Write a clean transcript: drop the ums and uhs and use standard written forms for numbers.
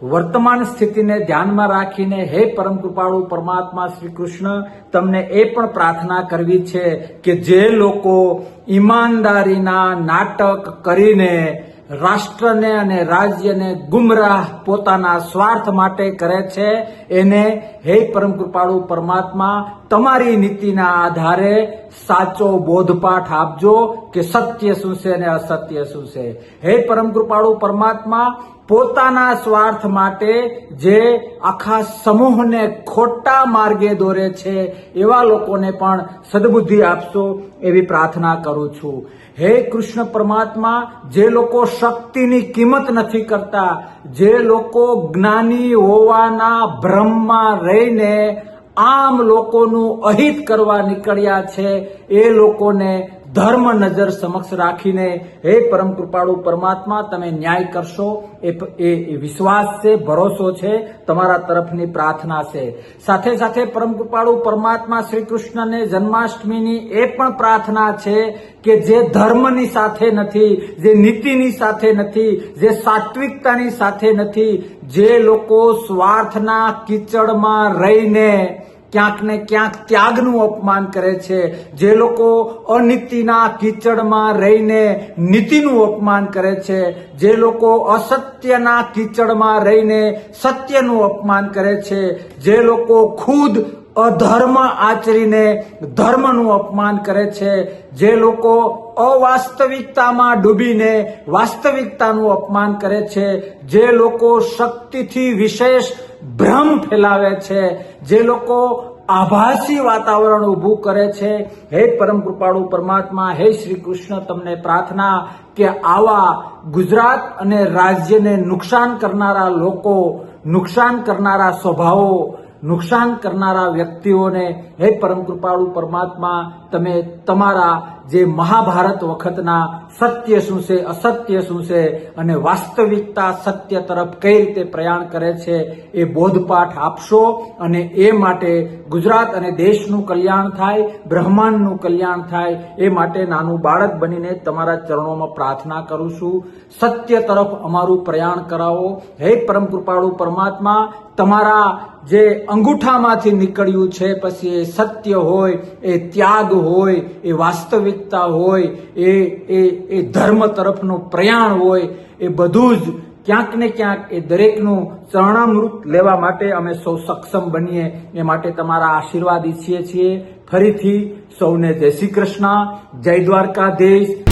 વર્તમાન સ્થિતિને ધ્યાનમાં રાખીને હે પરમ કૃપાળુ પરમાત્મા શ્રી કૃષ્ણ તમને એ પણ પ્રાર્થના કરવી છે કે જે લોકો ઈમાનદારીના નાટક કરીને રાષ્ટ્રને અને રાજ્યને ગુમરાહ પોતાના સ્વાર્થ માટે કરે છે એને હે પરમ કૃપાળુ પરમાત્મા તમારી નીતિના આધારે સાચો બોધપાઠ આપજો કે સત્ય શું છે અને અસત્ય શું છે. હે પરમ કૃપાળુ પરમાત્મા પોતાના સ્વાર્થ માટે જે આખા સમૂહને ખોટા માર્ગે દોરે છે એવા લોકોને પણ સદબુદ્ધિ આપશો એવી પ્રાર્થના કરું છું. હે કૃષ્ણ પરમાત્મા, જે લોકો શક્તિની કિંમત નથી કરતા, જે લોકો જ્ઞાની હોવાના ભ્રમમાં રહીને આમ લોકોનું અહિત કરવા નીકળ્યા છે એ લોકોને ધર્મ નજર સમક્ષ રાખીને હે પરમ કૃપાળુ પરમાત્મા તમે ન્યાય કરશો એ વિશ્વાસ છે, ભરોસો છે, તમારા તરફની પ્રાર્થના છે. સાથે સાથે પરમ કૃપાળુ પરમાત્મા શ્રી કૃષ્ણને જન્માષ્ટમીની એ પણ પ્રાર્થના છે કે જે ધર્મની સાથે નથી, જે નીતિની સાથે નથી, જે સાત્વિકતાની સાથે નથી, જે લોકો સ્વાર્થના કીચડમાં રહીને ક્યાંક ને ક્યાંક ત્યાગનું અપમાન કરે છે, જે લોકો અનીતિના કીચડમાં રહીને નીતિનું અપમાન કરે છે, જે લોકો અસત્યના કીચડમાં રહીને સત્યનું અપમાન કરે છે, જે લોકો ખુદ અધર્મ આચરીને ધર્મનું અપમાન કરે છે, જે લોકો અવાસ્તવિકતામાં ડૂબીને વાસ્તવિકતાનું અપમાન કરે છે, જે લોકો શક્તિથી વિશેષ ભ્રમ ફેલાવે છે, જે લોકો આભાસી વાતાવરણ ઊભું કરે છે, હે પરમ કૃપાળુ પરમાત્મા, હે શ્રી કૃષ્ણ તમને પ્રાર્થના કે આવા ગુજરાત અને રાજ્યને નુકસાન કરનારા લોકો, નુકસાન કરનારા સ્વભાવો, નુકસાન કરનારા વ્યક્તિઓને હે પરમ કૃપાળુ પરમાત્મા તમે તમારા જે મહાભારત વખતના સત્ય શું છે, અસત્ય શું છે અને વાસ્તવિકતા સત્ય તરફ કઈ રીતે પ્રયાણ કરે છે એ બોધપાઠ આપશો અને એ માટે ગુજરાત અને દેશનું કલ્યાણ થાય, બ્રહ્માંડનું કલ્યાણ થાય એ માટે નાનું બાળક બનીને તમારા ચરણોમાં પ્રાર્થના કરું છું. સત્ય તરફ અમારું પ્રયાણ કરાવો. હે પરમ કૃપાળુ પરમાત્મા, તમારા જે અંગૂઠામાંથી નીકળ્યું છે પછી એ સત્ય હોય, એ ત્યાગ હોય, એ વાસ્તવિકતા હોય, એ ધર્મ તરફનું પ્રયાણ હોય, એ બધું જ ક્યાંક ને ક્યાંક એ દરેકનું ચરણામૃત લેવા માટે અમે સૌ સક્ષમ બનીએ એ માટે તમારા આશીર્વાદ ઈચ્છીએ છીએ. ફરીથી સૌને જય શ્રી કૃષ્ણ, જય દ્વારકાધીશ.